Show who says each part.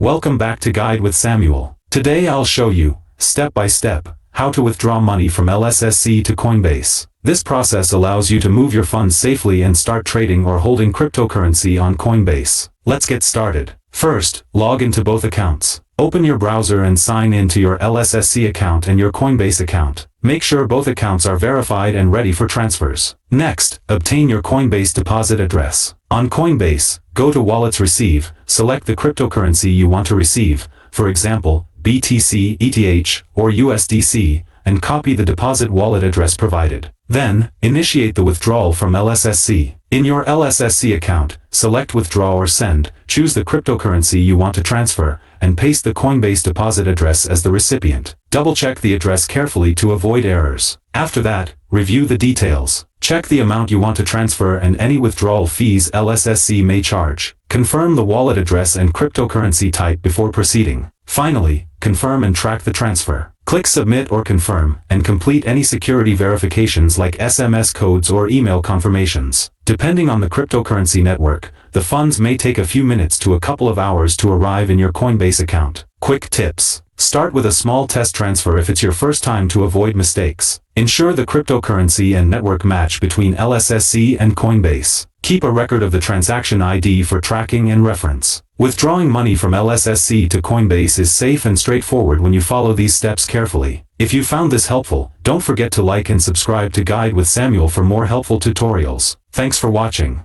Speaker 1: Welcome back to Guide with Samuel. Today I'll show you, step by step, how to withdraw money from LSSC to Coinbase. This process allows you to move your funds safely and start trading or holding cryptocurrency on Coinbase. Let's get started. First, log into both accounts. Open your browser and sign in to your LSSC account and your Coinbase account. Make sure both accounts are verified and ready for transfers. Next, obtain your Coinbase deposit address. On Coinbase, go to Wallets Receive, select the cryptocurrency you want to receive, for example, BTC, ETH, or USDC, and copy the deposit wallet address provided. Then, initiate the withdrawal from LSSC. In your LSSC account, select Withdraw or Send, choose the cryptocurrency you want to transfer, and paste the Coinbase deposit address as the recipient. Double-check the address carefully to avoid errors. After that, review the details. Check the amount you want to transfer and any withdrawal fees LSSC may charge. Confirm the wallet address and cryptocurrency type before proceeding. Finally, confirm and track the transfer. Click Submit or Confirm, and complete any security verifications like SMS codes or email confirmations. Depending on the cryptocurrency network, the funds may take a few minutes to a couple of hours to arrive in your Coinbase account. Quick tips. Start with a small test transfer if it's your first time to avoid mistakes. Ensure the cryptocurrency and network match between LSSC and Coinbase. Keep a record of the transaction ID for tracking and reference. Withdrawing money from LSSC to Coinbase is safe and straightforward when you follow these steps carefully. If you found this helpful, don't forget to like and subscribe to Guide with Samuel for more helpful tutorials. Thanks for watching.